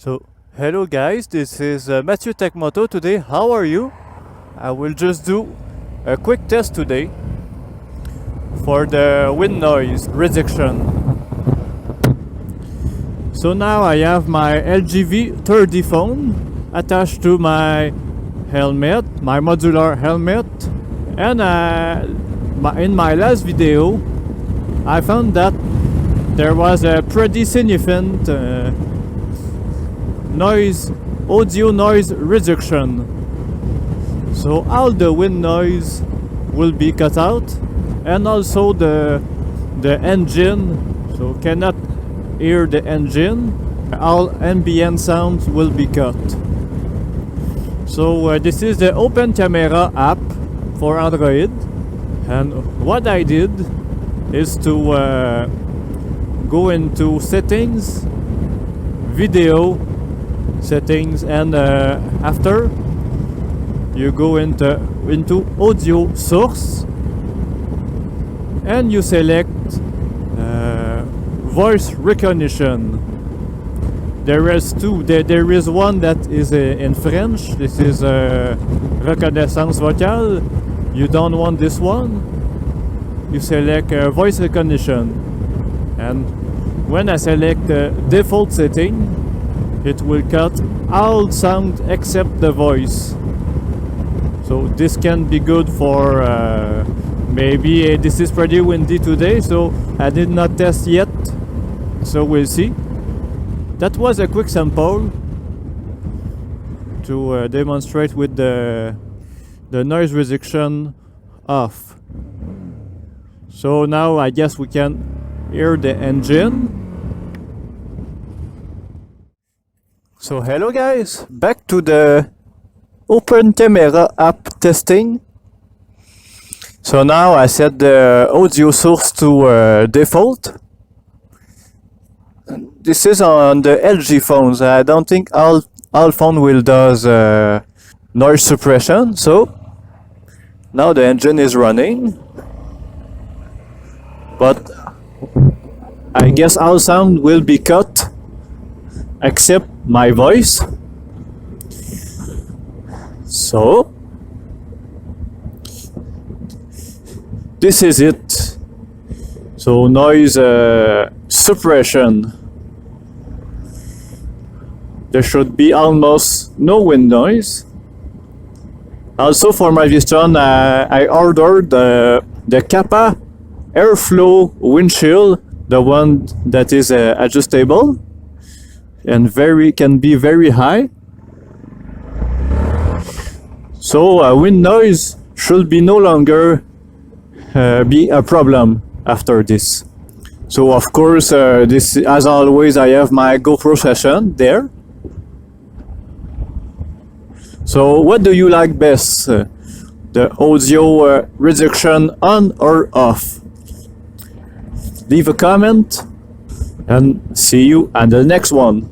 So, hello guys, this is Matthew Tech Moto today. How are you? I will just do a quick test today for the wind noise reduction. So now I have my LG V30 phone attached to my helmet, my modular helmet, and in my last video I found that there was a pretty significant audio noise reduction. So all the wind noise will be cut out, and also the engine, so cannot hear the engine. All ambient sounds will be cut. So this is the Open Camera app for Android, and what I did is to go into settings, video settings, and after you go into audio source and you select voice recognition. There is two. There is one that is in French. This is reconnaissance vocale. You don't want this one. You select voice recognition, and when I select the default setting, it will cut all sound except the voice. So this can be good for maybe this is pretty windy today, so I did not test yet, so we'll see. That was a quick sample to demonstrate with the noise reduction off. So now I guess we can hear the engine. So hello guys, back to the Open Camera app testing. So now I set the audio source to default. This is on the LG phones. I don't think all phone will does noise suppression. So now the engine is running, but I guess all sound will be cut except my voice. So this is it. So noise suppression. There should be almost no wind noise. Also for my Vstrom, I ordered the Kappa airflow windshield, the one that is adjustable and can be very high. So wind noise should be no longer be a problem after this. So of course, this, as always, I have my GoPro session there. So what do you like best? The audio reduction on or off? Leave a comment and see you on the next one.